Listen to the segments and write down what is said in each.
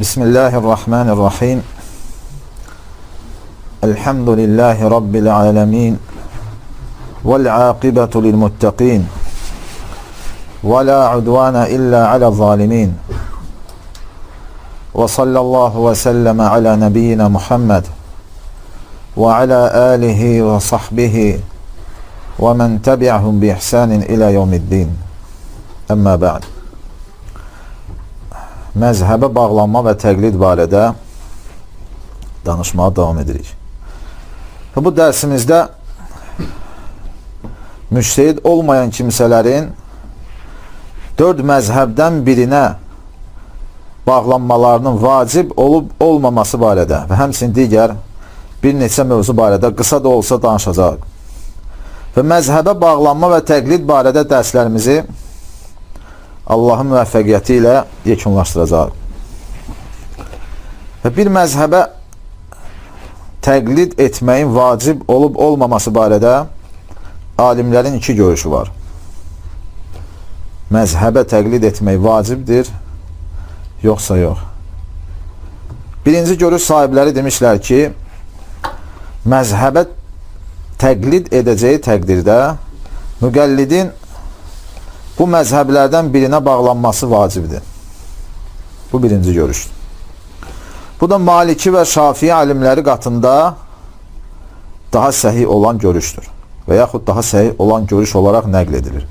Bismillahirrahmanirrahim. Elhamdülillahi Rabbil alemin. Vel akibetu lil muttaqin. Ve la udvana illa ala zalimin. Ve sallallahu ve sellem ala nebiyyina Muhammed ve ala alihi ve sahbihi ve men tabi'ahum bi ihsanin ila yevmiddin. Amma ba'd. Məzhəbə bağlanma və təqlid barədə danışmağa davam edirik. Bu dərsimizdə müştəhid olmayan kimsələrin 4 məzhəbdən birinə bağlanmalarının vacib olub olmaması barədə və həmçinin digər bir neçə mövzu barədə qısa da olsa danışacaq. Və məzhəbə bağlanma və təqlid barədə dərslərimizi Allahın müvəffəqiyyəti ilə yekunlaşdıracaq. Və bir məzhəbə təqlid etməyin vacib olub olmaması barədə alimlərin iki görüşü var. Məzhəbə təqlid etmək vacibdir, yoxsa yox. Birinci görüş sahibləri demişlər ki, məzhəbə təqlid edəcəyi təqdirdə müqəllidin bu məzhəblərdən birinə bağlanması vacibdir. Bu birinci görüşdür. Bu da Maliki və Şafii alimləri qatında daha səhih olan görüşdür. Və yaxud daha səhih olan görüş olaraq nəql edilir.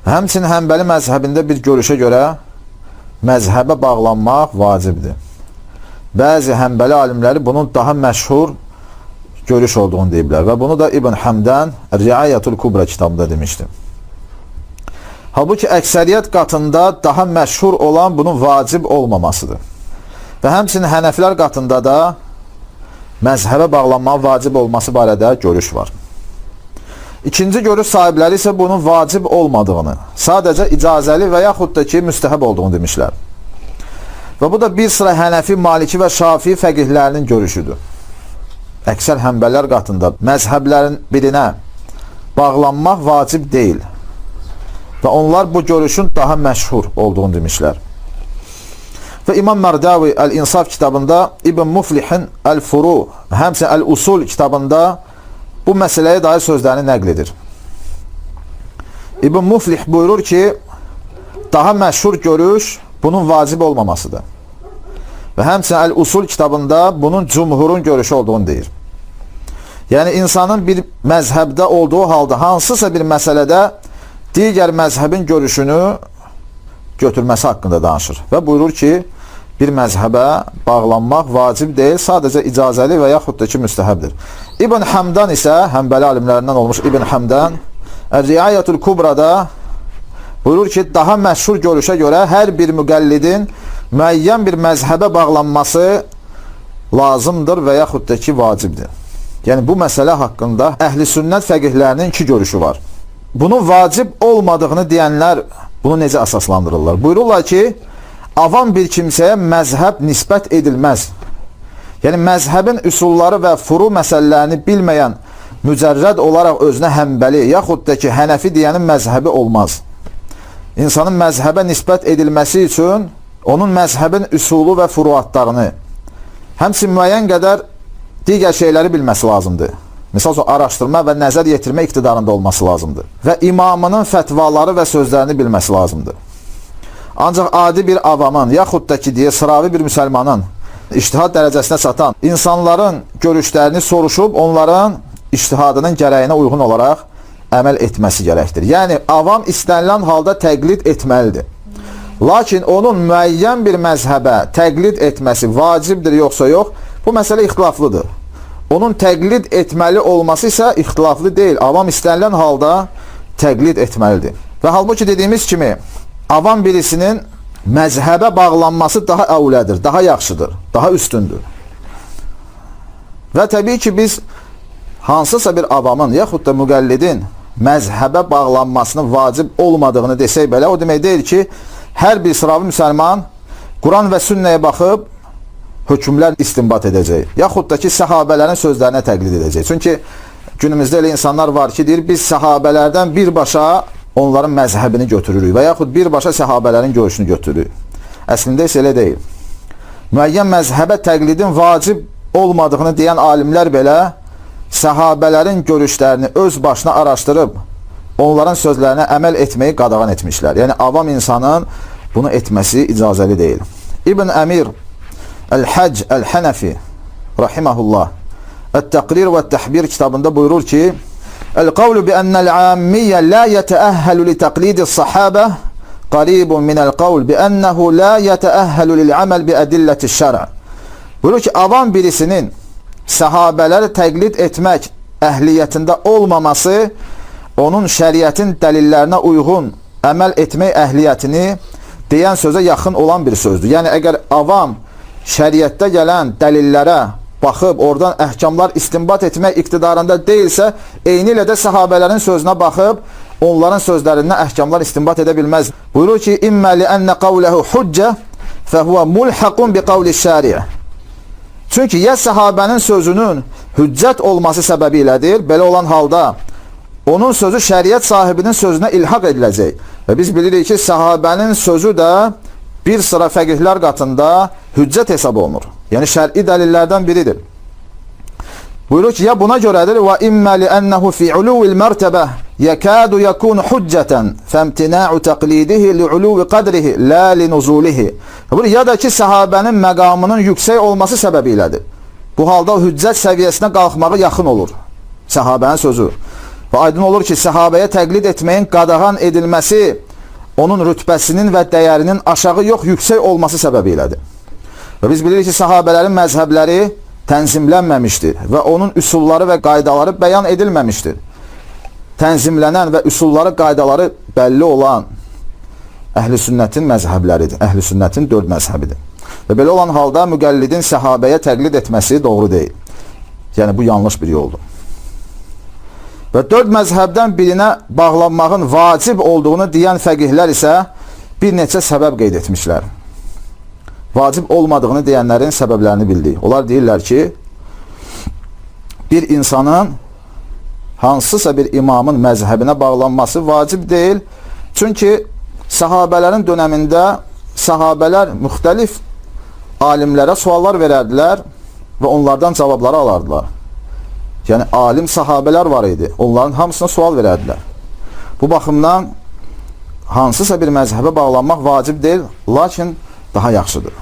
Həmçinin Həmbəli məzhəbində bir görüşə görə məzhəbə bağlanmaq vacibdir. Bəzi Həmbəli alimləri bunun daha məşhur görüş olduğunu deyiblər və bunu da İbn Həmdən Riayatul Kubra kitabında demişdir. Halbuki əksəriyyət qatında daha məşhur olan bunun vacib olmamasıdır. Və həmçinin Hənəflər qatında da məzhəbə bağlanmanın vacib olması barədə görüş var. İkinci görüş sahibləri isə bunun vacib olmadığını, sadəcə icazəli və yaxud da ki, müstəhəb olduğunu demişlər. Və bu da bir sıra Hənəfi, Maliki və Şafii fəqihlərinin görüşüdür. Əksər Həmbələr qatında məzhəblərin birinə bağlanmaq vacib deyil. Və onlar bu görüşün daha məşhur olduğunu demişlər. Və İmam Mərdavi Əl-İnsaf kitabında İbn Muflihin Əl-Furu, həmçinin Əl-Usul kitabında bu məsələyə dair sözlərini nəql edir. İbn Muflih buyurur ki, daha məşhur görüş bunun vacib olmamasıdır. Və həmçinin Əl-Usul kitabında bunun cumhurun görüşü olduğunu deyir. Yəni insanın bir məzhəbdə olduğu halda hansısa bir məsələdə digər məzhəbin görüşünü götürməsi haqqında danışır. Və buyurur ki, bir məzhəbə bağlanmaq vacib deyil, sadəcə icazəli və yaxud da ki, müstəhəbdir. İbn Həmdən isə, Həmbəli alimlərindən olmuş İbn Həmdən, Riayatul Kubrada buyurur ki, daha məşhur görüşə görə hər bir müqəllidin müəyyən bir məzhəbə bağlanması lazımdır və yaxud da ki, vacibdir. Yəni, bu məsələ haqqında əhl-i sünnət fəqihlərinin iki görüşü var. Bunun vacib olmadığını deyənlər bunu necə əsaslandırırlar? Buyururlar ki, avam bir kimsəyə məzhəb nisbət edilməz. Yəni, məzhəbin üsulları və furu məsələlərini bilməyən mücərrəd olaraq özünə Həmbəli, yaxud da ki, Hənəfi deyənin məzhəbi olmaz. İnsanın məzhəbə nisbət edilməsi üçün onun məzhəbin üsulu və furuatlarını, həmçinin müəyyən qədər digər şeyləri bilməsi lazımdır. Misal araşdırma və nəzər yetirmə iqtidarında olması lazımdır. Və imamının fətvaları və sözlərini bilməsi lazımdır. Ancaq adi bir avamın, yaxud da ki, sıravi bir müsəlmanın ictihad dərəcəsinə çatan insanların görüşlərini soruşub, onların ictihadının gərəyinə uyğun olaraq əməl etməsi gərəkdir. Yəni, avam istənilən halda təqlid etməlidir. Lakin onun müəyyən bir məzhəbə təqlid etməsi vacibdir, yoxsa yox, bu məsələ ixtilaflıdır. Onun təqlid etməli olması isə ixtilaflı deyil. Avam istənilən halda təqlid etməlidir. Və halbuki dediyimiz kimi, avam birisinin məzhəbə bağlanması daha əvlədir, daha yaxşıdır, daha üstündür. Və təbii ki, biz hansısa bir avamın, yaxud da müqəllidin məzhəbə bağlanmasının vacib olmadığını desək belə, o demək deyil ki, hər bir sıravi müsəlman Quran və sünnəyə baxıb hökmlər istinbat edəcək. Yaxud da ki, səhabələrin sözlərinə təqlid edəcək. Çünki günümüzdə elə insanlar var ki, deyir, biz səhabələrdən birbaşa onların məzhəbini götürürük və yaxud birbaşa səhabələrin görüşünü götürürük. Əslində isə elə deyil. müəyyən məzhəbə təqlidin vacib olmadığını deyən alimlər belə səhabələrin görüşlərini öz başına araşdırıb onların sözlərinə əməl etməyi qadağan etmişlər. Yəni avam insanın bunu etməsi icazəli deyil. İbn Əmir Əl-Həcc Əl-Hənəfi rahiməhullah Ət-Təqrir və Ət-Təhbir kitabında buyurur ki: "El-qavlu bi ennel-ammiyyə la yetəəhhəlu li təqlidis sahabə qaribun minel-qavl bi ennehu la yetəəhhəlu lil-aməl bi ədillətiş şər'a." Buyurur ki, avam birisinin səhabələri təqlid etmək əhliyyətində olmaması onun şəriətin dəlillərinə uyğun əməl etmək əhliyyətini deyən sözə yaxın olan bir sözdür. Yəni, əgər avam şəriətdə gələn dəlillərə baxıb, oradan əhkamlar istinbat etmək iqtidarında deyilsə, eyni ilə də səhabələrin sözünə baxıb, onların sözlərindən əhkamlar istinbat edə bilməz. Buyurur ki, İmmə liənnə qavləhu hüccə fəhvə mulhaqun bi qavli şəriə. Çünki ya səhabənin sözünün hüccət olması səbəbi ilədir, belə olan halda onun sözü şəriət sahibinin sözünə ilhaq ediləcək. Və biz bilirik ki, səhabənin sözü də bir sıra fəqihlər qatında hüccət hesab olunur. Yəni şər'i dəlillərdən biridir. Buyurur ki, ya buna görədir və immə li'ənəhu fi uluvil mərtəbə yəkadu yəkunu hüccətən fəmtina'u təqlidihi li'uluvi qadrihi la linuzulihi. Buyurur, ya da ki, səhabənin məqamının yüksək olması səbəbi ilədir. Bu halda hüccət səviyyəsinə qalxmağı yaxın olur səhabənin sözü. Və aydın olur ki, səhabəyə təqlid etməyin qadağan edilməsi onun rütbəsinin və dəyərinin aşağı yox, yüksək olması səbəbi ilədir. Və biz bilirik ki, səhabələrin məzhəbləri tənzimlənməmişdir və onun üsulları və qaydaları bəyan edilməmişdir. Tənzimlənən və üsulları, qaydaları bəlli olan əhl-i sünnətin məzhəbləridir. Əhl-i sünnətin 4 məzhəbidir. Və belə olan halda müqəllidin səhabəyə təqlid etməsi doğru deyil. Yəni, bu yanlış bir yoldur. Və 4 məzhəbdən birinə bağlanmağın vacib olduğunu deyən fəqihlər isə bir neçə səbəb qeyd etmişlər. Vacib olmadığını deyənlərin səbəblərini bildik. Onlar deyirlər ki, bir insanın hansısa bir imamın məzhəbinə bağlanması vacib deyil. Çünki səhabələrin dönəmində səhabələr müxtəlif alimlərə suallar verərdilər və onlardan cavabları alardılar. Yəni, alim sahabələr var idi. Onların hamısına sual verərdilər. Bu baxımdan hansısa bir məzhəbə bağlanmaq vacib deyil, lakin daha yaxşıdır.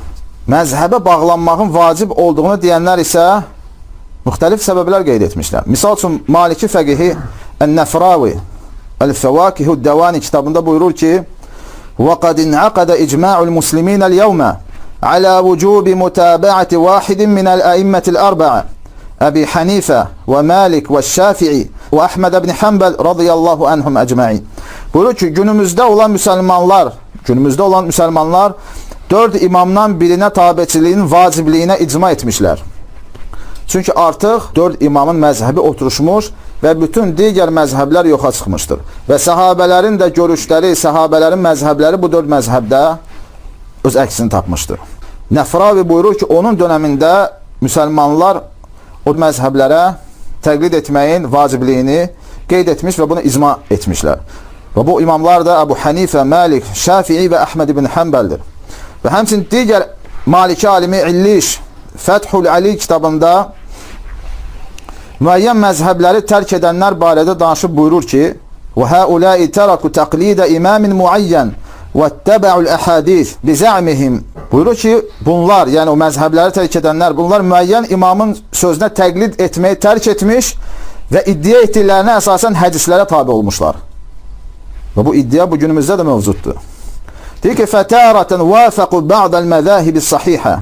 Məzhəbə bağlanmağın vacib olduğunu deyənlər isə müxtəlif səbəblər qeyd etmişlər. Misal üçün, Maliki fəqihi Ən-Nəfravi Əl-Fəvakihud-Dəvani kitabında buyurur ki, وَقَدْ اِنْعَقَدَ إِجْمَاعُ الْمُسْلِمِينَ الْيَوْمَ عَلَى وُجُوبِ مُتَابَعَةِ وَاحِدٍ مِنَ الْأَئِمَّةِ الْأَرْبَعَةِ Əbi Hənifə və Məlik və Şəfi'i və Əhməd ibn Həmbəl radiyallahu anhum əcməin. Buyurur ki, günümüzdə olan müsəlmanlar 4 imamdan birinə tabiçiliyin vacibliyinə icma etmişlər. Çünki artıq 4 imamın məzhəbi oturuşmuş və bütün digər məzhəblər yoxa çıxmışdır. Və səhabələrin də görüşləri, səhabələrin məzhəbləri bu 4 məzhəbdə öz əksini tapmışdır. Nəfravi buyurur ki, onun dönəmində müsəlmanlar o məzhəblərə təqlid etməyin vacibliyini qeyd etmiş və bunu icma etmişlər. Və bu imamlar da Əbu Hənifə, Məlik, Şəfi'i və Əhməd ibn Həmbəldir. Və həmçinin digər Maliki alimi İlliş Fəthul Ali kitabında müəyyən məzhəbləri tərk edənlər barədə danışıb buyurur ki, وَهَاُولَٰئِ تَرَكُ تَقْلِيدَ إِمَامٍ مُعَيَّنٍ وَاتَّبَعُ الْأَحَادِيثِ بِزَعْمِهِمْ. Buyurur ki, bunlar, yəni o məzhəbləri tərk edənlər, bunlar müəyyən imamın sözünə təqlid etməyi tərk etmiş və iddia etdiklərinə əsasən hədislərə tabi olmuşlar. Və bu iddia bu günümüzdə də mövcuddur. Deyir ki, فَتَارَةً وَافَقُ بَعْدَ الْمَذَاهِبِ الصَّحِيحَ.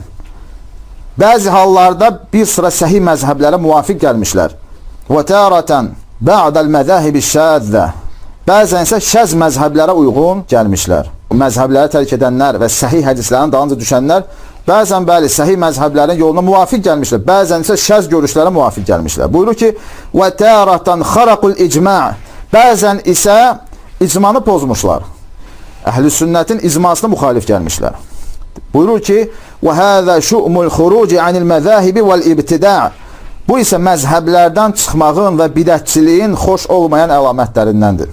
Bəzi hallarda bir sıra səhih məzhəblərə muvafiq gəlmişlər. وَتَارَةً بَعْدَ الْمَذَاهِبِ الشَّاذَّةِ. Bəzən isə şəz məzhəblərə uyğun gəlmişlər. Məzhəbləri tərk edənlər və səhih hədislərin dalınca düşənlər bəzən bəli səhih məzhəblərin yoluna muvafiq gəlmişlər. Bəzən isə şəz görüşlərə muvafiq gəlmişlər. Buyurur ki, وَتَارَةً خَرَقُ الْإِجْمَعِ. Bəzən isə icmanı pozmuşlar. Əhl-i sünnətin icmasına müxalif gəlmişlər. Buyurur ki, وَهَذَا شُؤْمُ الْخُرُوجِ عَنِ الْمَذَاهِبِ وَالْإِبْتِدَاءِ. Bu isə məzhəblərdən çıxmağın və bidətçiliyin xoş olmayan əlamətlərindəndir.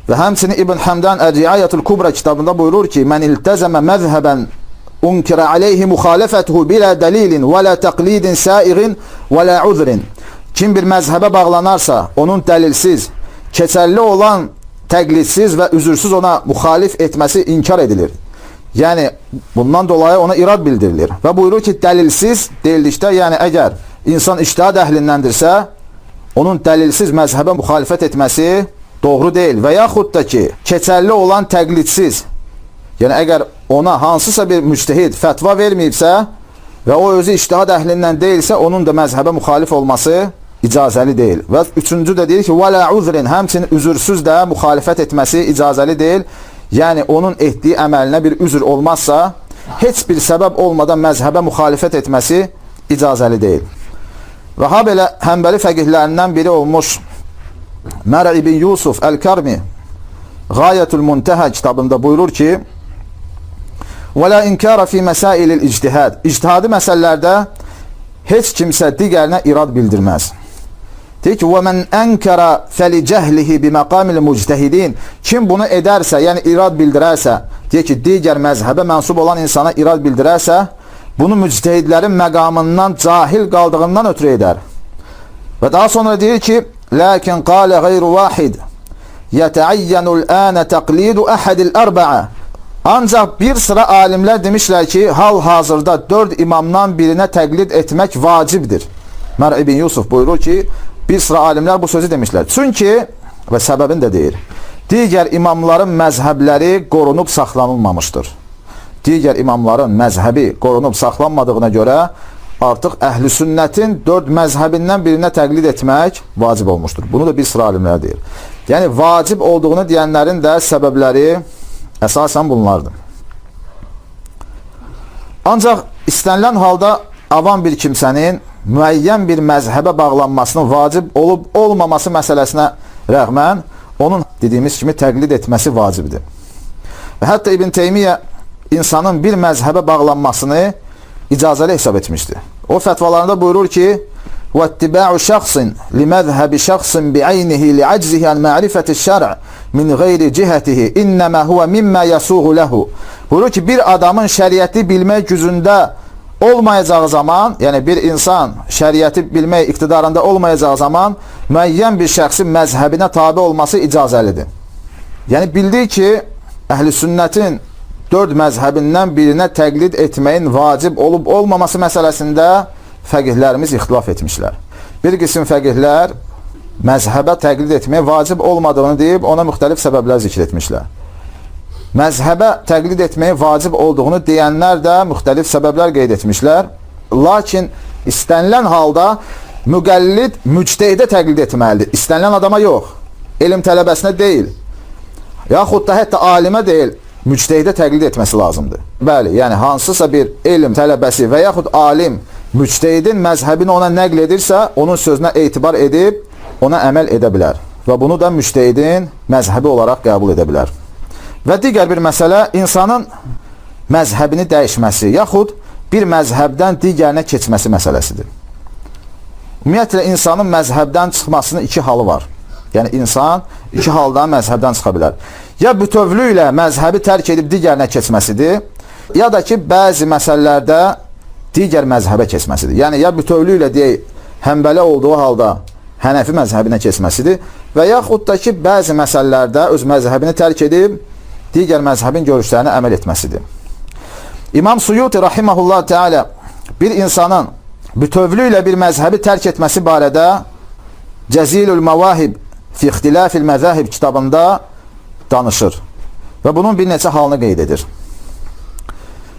Və həmçinin İbn Həmdən Ər-Riayatul Kubra kitabında buyurur ki, Mən iltəzəmə məzhəbən unkira aleyhi muhalefetuhu bila delilin ve la taklidin sairin ve la uzrin. Kim bir məzhəbə bağlanarsa, onun dəlilsiz, keçərli olan təqlidsiz və üzürsüz ona müxalif etməsi inkar edilir. Yəni, bundan dolayı ona irad bildirilir. Və buyurur ki, dəlilsiz deyildikdə, yəni əgər insan ictihad əhlindəndirsə, onun dəlilsiz məzhəbə müxalifət etməsi doğru deyil. Və yaxud da ki, keçərli olan təqlidsiz, yəni əgər ona hansısa bir müctehid fətva verməyibsə və o özü ictihad əhlindən deyilsə, onun da məzhəbə müxalif olması icazəli deyil. Və üçüncü də deyir ki, وَلَا عُذْرٍ həmçinin üzürsüz də müxalifət etməsi icazəli deyil. Yəni, onun etdiyi əməlinə bir üzr olmazsa, heç bir səbəb olmadan məzhəbə müxalifət etməsi icazəli deyil. Və ha belə Həmbəli fəqihlərindən biri olmuş Mər' ibn Yusuf Əl-Karmi Gayətul Muntəhə kitabında buyurur ki, وَلَا اِنْكَارَ فِي مَسَائِلِ الْاِجْتِهَادِ İctihadi məsələlərdə heç kimsə digərinə irad bildirməz. Deyir ki, وَمَنْ أَنْكَرَ فَلِجَهْلِهِ بِمَقَامِ الْمُجْتَهِدِينَ Kim bunu edərsə, yəni irad bildirərsə, deyir ki, digər məzhəbə mənsub olan insana irad bildirərsə, bunu müctehidlərin məqamından cahil qaldığından ötürü edər. Və daha sonra deyir ki, لَكِنْ قَالَ غَيْرُ وَاحِدٍ يَتَعَيَّنُ الْآنَ تَقْلِيدُ أَحَدِ الْأَرْبَعَ Ancaq bir sıra alimlər demişlər ki, hal-hazırda 4 imamdan birinə təqlid etmək vacibdir. Mər' ibn Yusuf buyurur ki, bir sıra alimlər bu sözü demişlər. Çünki, və səbəbini də deyir, digər imamların məzhəbləri qorunub saxlanılmamışdır. Digər imamların məzhəbi qorunub saxlanmadığına görə artıq əhl-i sünnətin 4 məzhəbindən birinə təqlid etmək vacib olmuşdur. Bunu da bir sıra alimlər deyir. Yəni, vacib olduğunu deyənlərin də səbəbləri əsasən bunlardır. Ancaq istənilən halda avam bir kimsənin müəyyən bir məzhəbə bağlanmasının vacib olub olmaması məsələsinə rəğmən onun dediyimiz kimi təqlid etməsi vacibdir. Və hətta İbn Teymiyyə insanın bir məzhəbə bağlanmasını icazəli hesab etmişdir. O fətvalarında buyurur ki, وَاتِّبَاعُ شَخْصٍ لِمَذْهَبِ شَخْصٍ بِعَيْنِهِ لِعَجْزِهِ عَنْ مَعْرِفَةِ الشَّرْعِ مِنْ غَيْرِ جِهَتِهِ اِنَّمَا هُوَ مِمَّا يَسُوغُ لَهُ Buyurur ki, bir adamın şəriəti bilmək gücündə olmayacağı zaman, yəni bir insan şəriəti bilmək iqtidarında olmayacağı zaman müəyyən bir şəxsin məzhəbinə tabi olması icazəlidir. Yəni bildik ki, əhl-i sünnətin 4 məzhəbindən birinə təqlid etməyin vacib olub olmaması məsələsində fəqihlərimiz ixtilaf etmişlər. Bir qism fəqihlər məzhəbə təqlid etməyə vacib olmadığını deyib, ona müxtəlif səbəblər zikr etmişlər. Məzhəbə təqlid etməyə vacib olduğunu deyənlər də müxtəlif səbəblər qeyd etmişlər. Lakin istənilən halda müqəllid müctehidə təqlid etməlidir. İstənilən adama yox, elm tələbəsinə deyil, yaxud da hətta alimə deyil, müctehidə təqlid etməsi lazımdır. Bəli, yəni hansısa bir elm tələbəsi və yaxud alim müctehidin məzhəbini ona nəql edirsə, onun sözünə etibar edib, ona əməl edə bilər. Və bunu da müctehidin məzhəbi olaraq qəbul edə bilər. Və digər bir məsələ, insanın məzhəbini dəyişməsi, yaxud bir məzhəbdən digərinə keçməsi məsələsidir. Ümumiyyətlə, insanın məzhəbdən çıxmasının 2 halı var. Yəni, insan 2 haldan məzhəbdən çıxa bilər. Ya bütövlüklə məzhəbi tərk edib digərinə keçməsidir, ya da ki, bəzi məsələlərdə digər məzhəbə keçməsidir. Yəni, ya bütövlüklə deyək, Həmbəli olduğu halda Hənəfi məzhəbinə keçməsidir və yaxud da ki, bəzi məsələlərdə öz məzhəbini tərk edib, digər məzhəbin görüşlərinə əməl etməsidir. İmam Suyuti rahimehullah teala bir insanın bütövlüklə bir məzhəbi tərk etməsi barədə Cəzilül Məvahib fi İxtilafil Məzahib kitabında danışır və bunun bir neçə halını qeyd edir.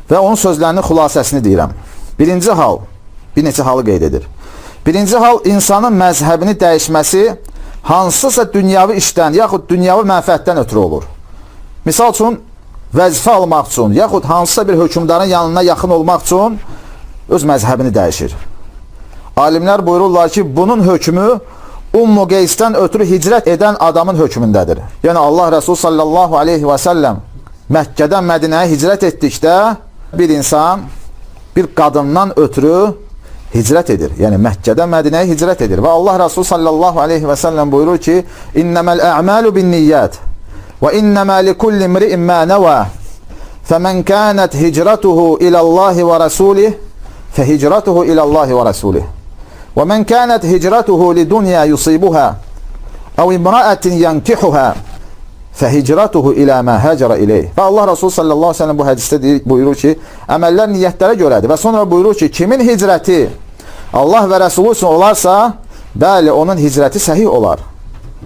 Və onun sözlərinin xülasəsini deyirəm. Birinci hal, bir neçə halı qeyd edir. Birinci hal, insanın məzhəbini dəyişməsi hansısa dünyavi işdən, yaxud dünyavi mənfəətdən ötürü olur. Misal üçün, vəzifə almaq üçün, yaxud hansısa bir hökümdarın yanına yaxın olmaq üçün öz məzhəbini dəyişir. Alimlər buyururlar ki, bunun hökmü Ummu Qeysdən ötürü hicrət edən adamın hökmündədir. Yəni, Allah Rəsul sallallahu aleyhi və səlləm Məkkədən Mədinəyə hicrət etdikdə bir insan bir qadından ötürü hicrət edir. Yəni, Məkkədən Mədinəyə hicrət edir. Və Allah Rəsul sallallahu aleyhi və səlləm buyurur ki, İnnəməl ə'məlu bin niyyət və innəmə likulli imri'in mə nəvə فَمَنْ كَانَتْ هِجْرَتُهُ إِلَى اللّٰهِ وَرَسُولِهِ فَهِجْرَتُهُ إِلَى اللّٰهِ وَرَسُولِهِ وَمَنْ كَانَتْ هِجْرَتُهُ لِدُنْيَا يُصِيبُهَا اَوْ اِمْرَأَةٍ يَنْكِحُهَا فَهِجْرَتُهُ اِلَى مَا هَاجَرَ اِلَيْهِ. Və Allah Resulü sallallahu aleyhi ve sellem bu hədisdə buyurur ki, əməllər niyyətlərə görədir. Və sonra buyurur ki, kimin hicrəti Allah və Resulü üçün olarsa, bəli, onun hicrəti səhih olar.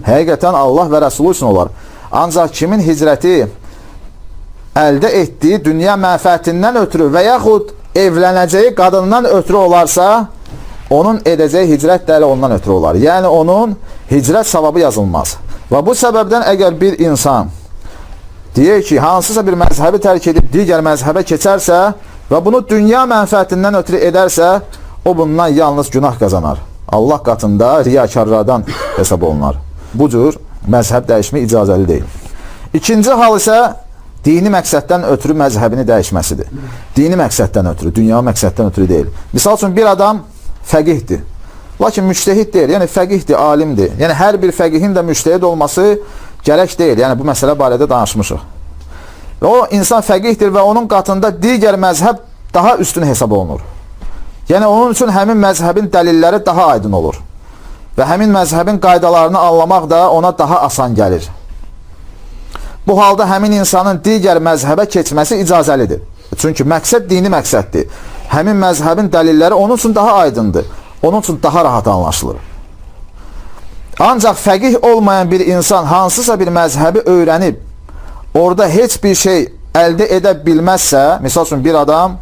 Həqiqətən Allah və Resulü üçün olar. Ancaq kimin hicrəti əldə etdiyi dünya mənfəətindən ötürü və yaxud evlənəcəyi qadından ötürü olarsa, onun edəcəyi hicrət də elə ondan ötürü olar. Yəni, onun hicrət savabı yazılmaz. Və bu səbəbdən əgər bir insan deyir ki, hansısa bir məzhəbi tərk edib digər məzhəbə keçərsə və bunu dünya mənfəətindən ötürü edərsə, o bundan yalnız günah qazanar. Allah qatında riyakarlardan hesab olunar. Bu cür məzhəb dəyişmə icazəli deyil. İkinci hal isə dini məqsəddən ötürü məzhəbini dəyişməsidir. Dini məqsəddən ötürü, dünya məqsəddən ötürü deyil. Misal üçün bir adam fəqihdir. Lakin müştehid deyil, yəni fəqihdir, alimdir. Yəni hər bir fəqihin də müştehid olması gərək deyil. Yəni bu məsələ barədə danışmışıq. Və o insan fəqihdir və onun qatında digər məzhəb daha üstün hesab olunur. Yəni onun üçün həmin məzhəbin dəlilləri daha aydın olur. Və həmin məzhəbin qaydalarını anlamaq da ona daha asan gəlir. Bu halda həmin insanın digər məzhəbə keçməsi icazəlidir. Çünki məqsəd dini məqsəddir. Həmin məzhəbin dəlilləri onun üçün daha aydındır. Onun üçün daha rahat anlaşılır. Ancaq fəqih olmayan bir insan hansısa bir məzhəbi öyrənib, orada heç bir şey əldə edə bilməzsə, misal üçün bir adam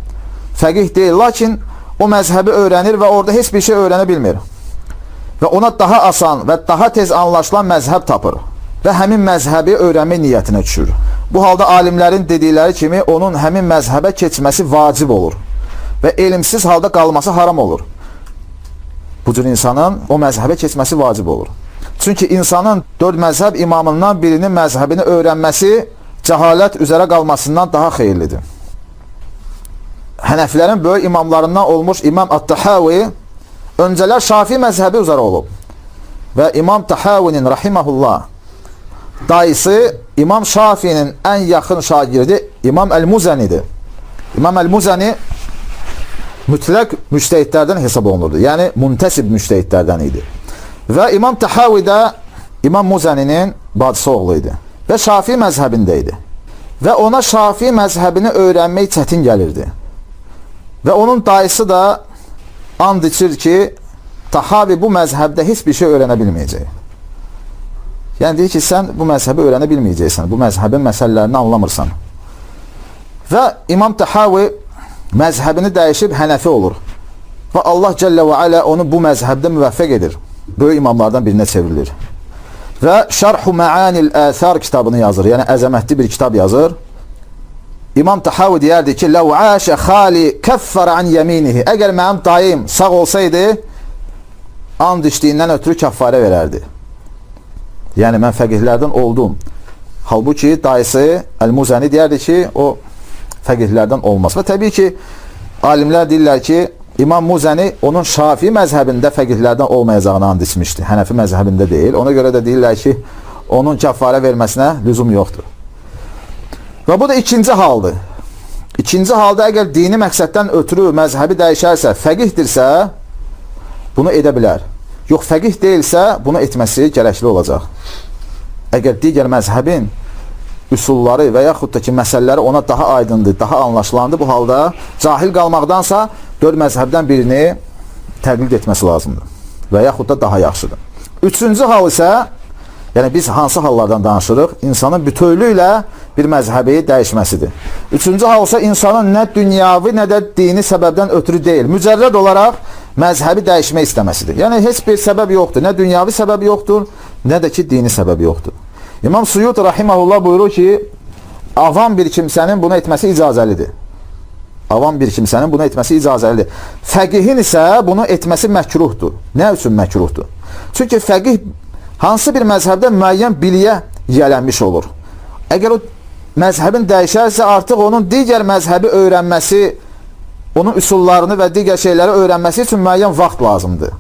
fəqih deyil, lakin o məzhəbi öyrənir və orada heç bir şey öyrənə bilmir. Və ona daha asan və daha tez anlaşılan məzhəb tapır və həmin məzhəbi öyrənmə niyyətinə düşür. Bu halda alimlərin dedikləri kimi onun həmin məzhəbə keçməsi vacib olur və elmsiz halda qalması haram olur. Bu cür insanın o məzhəbə keçməsi vacib olur. Çünki insanın 4 məzhəb imamından birinin məzhəbini öyrənməsi cəhalət üzərə qalmasından daha xeyirlidir. Hənəfilərin böyük imamlarından olmuş İmam At-Tahavi öncələr Şafi məzhəbi üzərə olub. Və İmam Tahavinin rahiməhullah dayısı İmam Şafi'nin ən yaxın şagirdi İmam Əl-Muzənidir. İmam Əl-Muzəni mütləq müştehidlərdən hesab olunurdu. Yəni müntəsib müştehidlərdən idi. Və İmam Tahavi də İmam Muzəninin bacısı oğlu idi. Və Şafi məzhəbində idi. Və ona Şafi məzhəbini öyrənmək çətin gəlirdi. Və onun dayısı da and içir ki, Tahavi bu məzhəbdə heç bir şey öyrənə bilməyəcək. Yəni deyir ki, sən bu məzhəbi öyrənə bilməyəcəksən. Bu məzhəbin məsələlərini anlamırsan. Və İmam Tahavi məzhəbini dəyişib Hənəfi olur. Və Allah Cəllə və Alə onu bu məzhəbdə müvəffəq edir. Böyük imamlardan birinə çevrilir. Və Şərh-u Mə'anil Əthar kitabını yazır. Yəni əzəmətli bir kitab yazır. İmam Tahavi deyərdi ki, "Ləv əşə xali kəffər an yeminihi." Əgər mənim dayım sağ olsaydı, and içdiyindən ötürü kəffarə verərdi. Yəni mən fəqihlərdən oldum. Halbuki dayısı Əl-Muzəni deyərdi ki, o fəqihlərdən olmaz. Və təbii ki, alimlər deyirlər ki, İmam Muzəni onun Şafi məzhəbində fəqihlərdən olmayacağını and içmişdi. Hənəfi məzhəbində deyil. Ona görə də deyirlər ki, onun kəffarə verməsinə lüzum yoxdur. Və bu da ikinci haldır. İkinci halda əgər dini məqsəddən ötürü məzhəbi dəyişərsə, fəqihdirsə, bunu edə bilər. Yox, fəqih deyilsə, bunu etməsi gərəkli olacaq. Əgər digər məzhəbin üsulları və yaxud da ki, məsələləri ona daha aydındır, daha anlaşılandır, bu halda cahil qalmaqdansa 4 məzhəbdən birini təqlid etməsi lazımdır və yaxud da daha yaxşıdır. Üçüncü hal isə, yəni biz hansı hallardan danışırıq? İnsanın bütövlüklə bir məzhəbi dəyişməsidir. Üçüncü hal isə insanın nə dünyavi, nə də dini səbəbdən ötürü deyil, mücərrəd olaraq məzhəbi dəyişmək istəməsidir. Yəni heç bir səbəb yoxdur, nə dünyavi səbəb yoxdur, nə də ki dini səbəb yoxdur. İmam Suyuti rahiməhullah buyurur ki, avam bir kimsənin bunu etməsi icazəlidir. Avam bir kimsənin bunu etməsi icazəlidir. Fəqihin isə bunu etməsi məkruhdur. Nə üçün məkruhdur? Çünki fəqih hansı bir məzhəbdə müəyyən biliyə yiyələnmiş olur. Əgər o məzhəbin dəyişərsə, artıq onun digər məzhəbi öyrənməsi, onun üsullarını və digər şeyləri öyrənməsi üçün müəyyən vaxt lazımdır.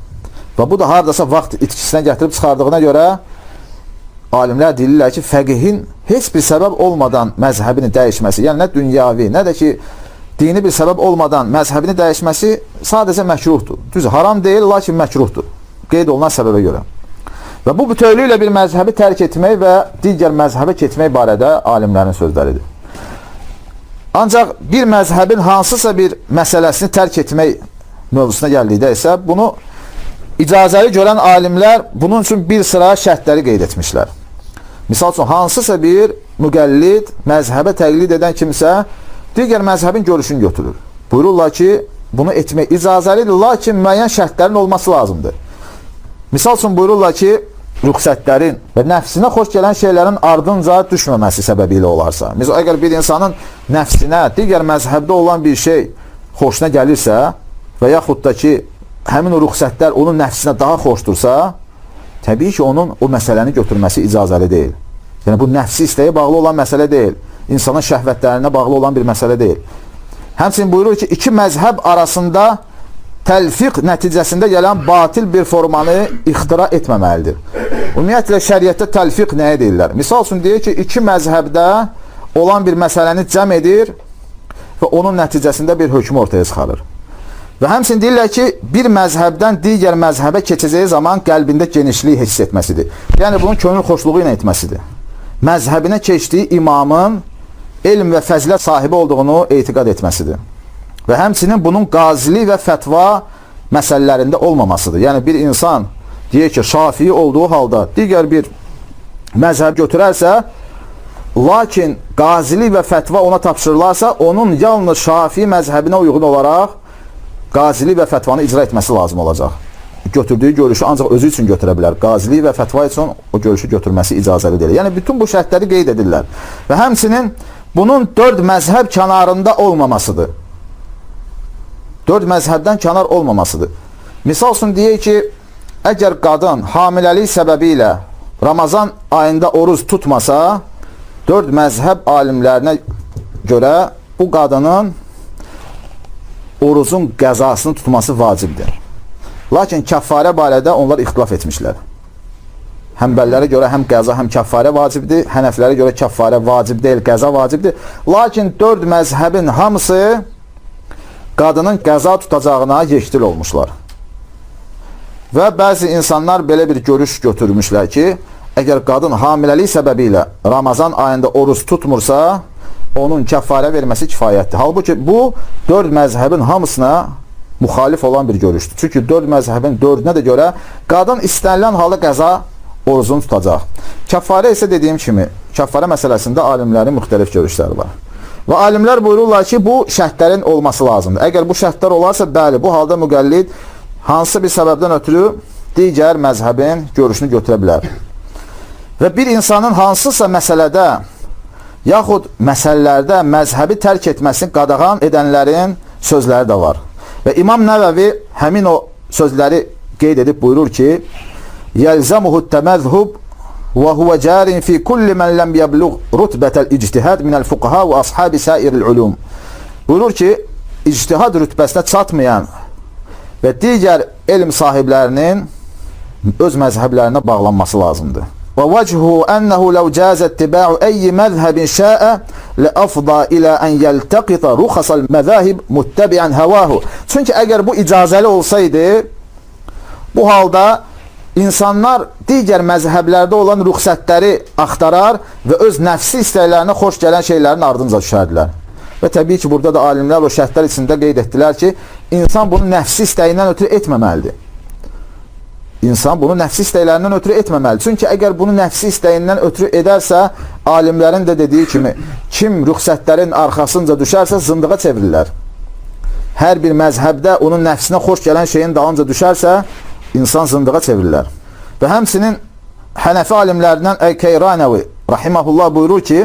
Və bu da haradasa vaxt itkisinə gətirib çıxardığına görə alimlər deyirlər ki, fəqihin heç bir səbəb olmadan məzhəbini dəyişməsi, yəni nə dünyavi, nə də ki, dini bir səbəb olmadan məzhəbini dəyişməsi sadəcə məkruhdur. Düz, haram deyil, lakin məkruhdur. Qeyd olunan səbəbə görə. Və bu bütövlüklə bir məzhəbi tərk etmək və digər məzhəbə keçmək barədə alimlərin sözləridir. Ancaq bir məzhəbin hansısa bir məsələsini tərk etmək mövzusuna gəldikdə isə bunu icazəli görən alimlər bunun üçün bir sıra şərtləri qeyd etmişlər. Misal üçün, hansısa bir müqəllid, məzhəbə təqlid edən kimsə digər məzhəbin görüşünü götürür. Buyururlar ki, bunu etmək icazəlidir, lakin müəyyən şərtlərin olması lazımdır. Misal üçün, buyururlar ki, rüxsətlərin və nəfsinə xoş gələn şeylərin ardınca düşməməsi səbəbilə olarsa. Misal, əgər bir insanın nəfsinə, digər məzhəbdə olan bir şey xoşuna gəlirsə və yaxud da ki, həmin o rüxsətlər onun nəfsinə daha xoşdursa, təbii ki, onun o məsələni götürməsi icazəli deyil. Yəni, bu nəfsi istəyə bağlı olan məsələ deyil. İnsanın şəhvətlərinə bağlı olan bir məsələ deyil. Həmçinin buyurur ki, iki məzhəb arasında təlfiq nəticəsində gələn batil bir formanı ixtira etməməlidir. Ümumiyyətlə, şəriətdə təlfiq nəyə deyirlər? Misal üçün, deyir ki, iki məzhəbdə olan bir məsələni cəm edir və onun nəticəsində bir hökm ortaya çıxarır. Və həmçinin deyirlər ki, bir məzhəbdən digər məzhəbə keçəcəyi zaman qəlbində genişliyi hiss etməsidir. Yəni, bunun könül xoşluğu ilə etməsidir. Məzhəbinə keçdiyi imamın elm və fəzilət sahibi olduğunu etiqad etməsidir. Və həmçinin bunun qazili və fətva məsələlərində olmamasıdır. Yəni, bir insan deyir ki, Şafii olduğu halda digər bir məzhəb götürərsə, lakin qazili və fətva ona tapşırılarsa, onun yalnız Şafii məzhəbinə uyğun olaraq qazili və fətvanı icra etməsi lazım olacaq. Götürdüyü görüşü ancaq özü üçün götürə bilər. Qazili və fətva üçün o görüşü götürməsi icazəli deyil. Yəni, bütün bu şərtləri qeyd edirlər. Və həmçinin bunun 4 məzhəb kənarında olmamasıdır. 4 məzhəbdən kənar olmamasıdır. Misal üçün deyək ki, əgər qadın hamiləlik səbəbi ilə Ramazan ayında oruz tutmasa, 4 məzhəb alimlərinə görə bu qadının oruzun qəzasını tutması vacibdir. Lakin kəffarə barədə onlar ixtilaf etmişlər. Həmbəllərə görə həm qəza, həm kəffarə vacibdir. Hənəflərə görə kəffarə vacib deyil, qəza vacibdir. Lakin 4 məzhəbin hamısı qadının qəza tutacağına yekdil olmuşlar. Və bəzi insanlar belə bir görüş götürmüşlər ki, əgər qadın hamiləlik səbəbi ilə Ramazan ayında oruz tutmursa, onun kəffarə verməsi kifayətdir. Halbuki bu 4 məzhəbin hamısına müxalif olan bir görüşdür. Çünki 4 məzhəbin 4-ünə də görə qadın istənilən halda qəza oruzunu tutacaq. Kəffarə isə dediyim kimi, kəffarə məsələsində alimlərin müxtəlif görüşləri var. Və alimlər buyururlar ki, bu şərtlərin olması lazımdır. Əgər bu şərtlər olarsa, bəli, bu halda müqəllid hansısa bir səbəbdən ötürü digər məzhəbin görüşünü götürə bilər. Və bir insanın hansısa məsələdə yaxud məsələlərdə məzhəbi tərk etməsini qadağan edənlərin sözləri də var. Və İmam Nəvəvi həmin o sözləri qeyd edib buyurur ki, yəlzəmuhu təməzhub və huvə cərin fi kulli mən ləm yəbluğ rütbətəl ictihad minəl fuqaha və ashabi sairil ulum. Buyurur ki, ictihad rütbəsinə çatmayan və digər elm sahiblərinin öz məzhəblərinə bağlanması lazımdır. Və vəchuhu ənəhu ləv cəzə ittiba'u əyyi məzhəbin şəə ləəfda ilə ən yəltəqita ruxasal məzahib muttəbiən həvahu. Çünki əgər bu icazəli olsaydı, bu halda insanlar digər məzhəblərdə olan rüxsətləri axtarar və öz nəfsi istəklərinə xoş gələn şeylərin ardınca düşərdilər. Və təbii ki, burada da alimlər o şərtlər içində qeyd etdilər ki, insan bunu nəfsi istəyindən ötürü etməməlidir. İnsan bunu nəfsi istəklərindən ötürü etməməlidir. Çünki əgər bunu nəfsi istəyindən ötürü edərsə, alimlərin də dediyi kimi, kim rüxsətlərin arxasınca düşərsə, zındığa çevrilirlər. Hər bir məzhəbdə onun nəfsinə xoş gələn şeyin dalınca düşərsə, insan zındığa çevrilirlər. Və həmsinin Hənəfi alimlərindən Əl-Keyranəvi rahiməhullah buyurur ki,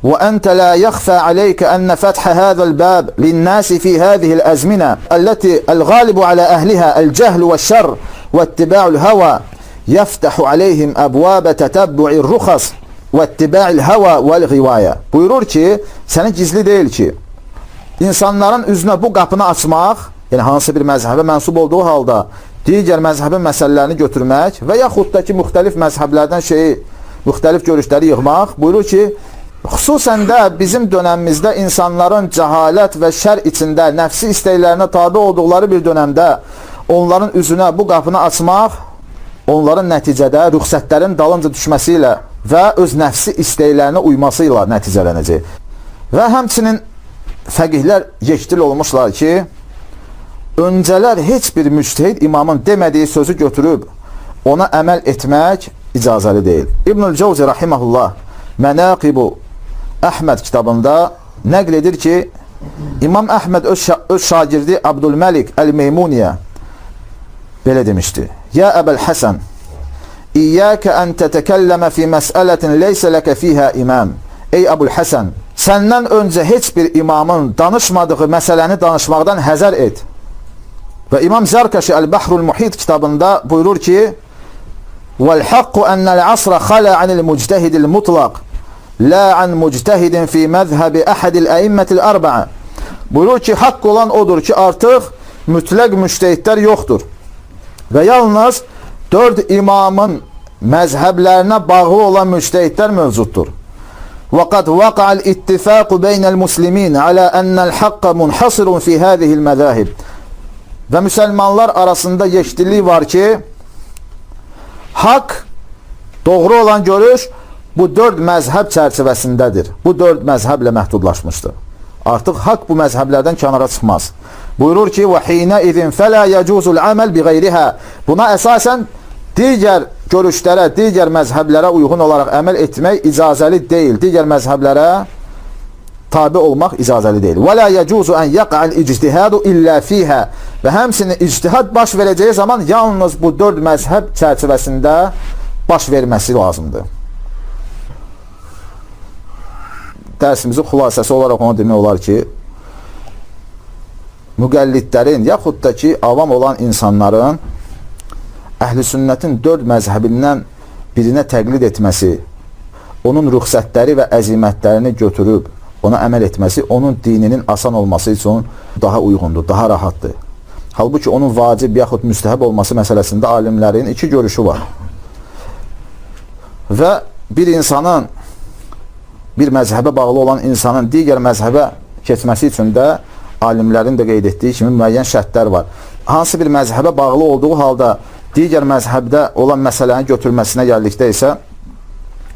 وأنت لا يخفى عليك أن فتح هذا الباب للناس في هذه الأزمنة التي الغالب على أهلها الجهل والشر واتباع الهوى يفتح عليهم أبواب تتبع الرخص واتباع الهوى والغواية. Buyurur ki, sənə gizli deyil ki, insanların üzünə bu qapını açmaq, yəni hansı bir məzhəbə mənsub olduğu halda digər məzhəbin məsələlərini götürmək və yaxud da ki, müxtəlif məzhəblərdən şeyi müxtəlif görüşləri yığmaq. Buyurur ki, xüsusən də bizim dönəmimizdə insanların cəhalət və şər içində nəfsi istəklərinə tabi olduqları bir dönəmdə onların üzünə bu qapını açmaq, onların nəticədə rüxsətlərin dalınca düşməsi ilə və öz nəfsi istəklərinə uyması ilə nəticələnəcək. Və həmçinin fəqihlər yekdil olmuşlar ki, öncələr heç bir müctehid imamın demədiyi sözü götürüb ona əməl etmək icazəli deyil. İbnül Cəvzi rahiməhullah Mənaqibu Əhməd kitabında nəql edir ki, İmam Əhməd öz şagirdi Abdülməlik Əl-Meymuniyə belə demişdi. Ya Əbəl Həsən, İyyəkə ən tətəkəlləmə fi məsələtin leysə ləkə fiyhə imam. Ey Əbul Həsən, səndən öncə heç bir imamın danışmadığı məsələni danışmaqdan həzər et. Və İmam Zərkaşi Əl-Bəhrul Muhit kitabında buyurur ki, Vəl-haqqu ennəl asra xalə anil müctəhidil mutlaq, la an müctəhidin fi məzhəbi əhədil əimmətil ərbəə. Buyurur ki, haqq olan odur ki, artıq mütləq müctəhidlər yoxdur. Və yalnız 4 imamın məzhəblərinə bağlı olan müctəhidlər mövcuddur. وَقَدْ وَقَعَ الْاِتِّفَاقُ بَيْنَ الْمُسْلِمِينَ عَلَى أَنَّ الْحَقَّ مُنْحَصِرٌ فِي هَذِهِ الْمَذَاهِبِ. Və müsəlmanlar arasında yekdillik var ki, haqq, doğru olan görüş bu 4 məzhəb çərçivəsindədir. Bu 4 məzhəblə məhdudlaşmışdır. Artıq haqq bu məzhəblərdən kənara çıxmaz. Buyurur ki, وَحِينَئِذٍ فَلَا يَجُوزُ الْعَمَلْ بِغَيْرِهَا. Buna əsasən digər görüşlərə, digər məzhəblərə uyğun olaraq əməl etmək icazəli deyil. Digər məzhəblərə tabi olmaq icazəli deyil. وَلَا يَجُوزُ أَنْ يَقَعَ الْاِجْتِهَادُ إِلَّا فِيهَا. Və həmsinin ictihad baş verəcəyi zaman yalnız bu 4 məzhəb çərçivəsində baş verməsi lazımdır. Dərsimizin xülasəsi olaraq ona demək olar ki, müqəllidlərin yaxud da ki, avam olan insanların əhl-i sünnətin 4 məzhəbindən birinə təqlid etməsi, onun rüxsətləri və əzimətlərini götürüb ona əməl etməsi, onun dininin asan olması üçün daha uyğundur, daha rahatdır. Halbuki onun vacib yaxud müstəhəb olması məsələsində alimlərin 2 görüşü var. Və bir insanın, bir məzhəbə bağlı olan insanın digər məzhəbə keçməsi üçün də alimlərin də qeyd etdiyi kimi müəyyən şərtlər var. Hansı bir məzhəbə bağlı olduğu halda digər məzhəbdə olan məsələni götürməsinə gəldikdə isə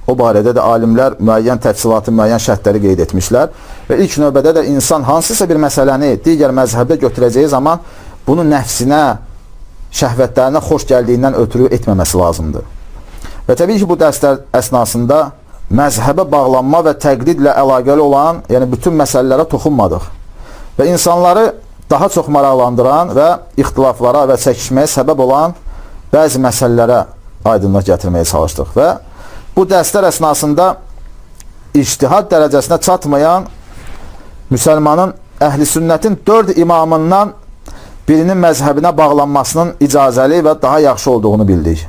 o barədə də alimlər müəyyən təfsilatı, müəyyən şərtləri qeyd etmişlər. Və ilk növbədə də insan hansısa bir məsələni digər məzhəbdə götürəcəyi zaman bunu nəfsinə, şəhvətlərinə xoş gəldiyindən ötürü etməməsi lazımdır. Və təbii ki, bu dərslər əsnasında məzhəbə bağlanma və təqlidlə əlaqəli olan, yəni bütün məsələlərə toxunmadıq. Və insanları daha çox maraqlandıran və ixtilaflara və çəkişməyə səbəb olan bəzi məsələlərə aydınlıq gətirməyə çalışdıq. Və bu dərslər əsnasında ictihad dərəcəsinə çatmayan müsəlmanın əhl-i sünnətin 4 imamından birinin məzhəbinə bağlanmasının icazəli və daha yaxşı olduğunu bildik.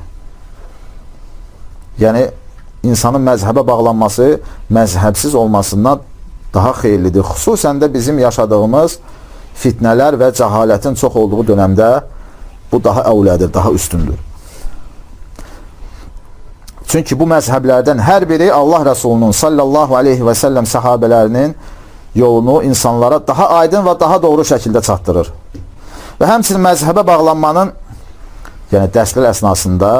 Yəni, insanın məzhəbə bağlanması məzhəbsiz olmasından daha xeyirlidir. Xüsusən də bizim yaşadığımız fitnələr və cəhalətin çox olduğu dönəmdə bu daha əvlədir, daha üstündür. Çünki bu məzhəblərdən hər biri Allah Rəsulunun sallallahu aleyhi və səlləm səhabələrinin yolunu insanlara daha aydın və daha doğru şəkildə çatdırır. Və həmçinin məzhəbə bağlanmanın, yəni dərslər əsnasında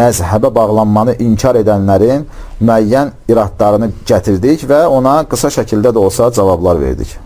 məzhəbə bağlanmanı inkar edənlərin müəyyən iradlarını gətirdik və ona qısa şəkildə də olsa cavablar verdik.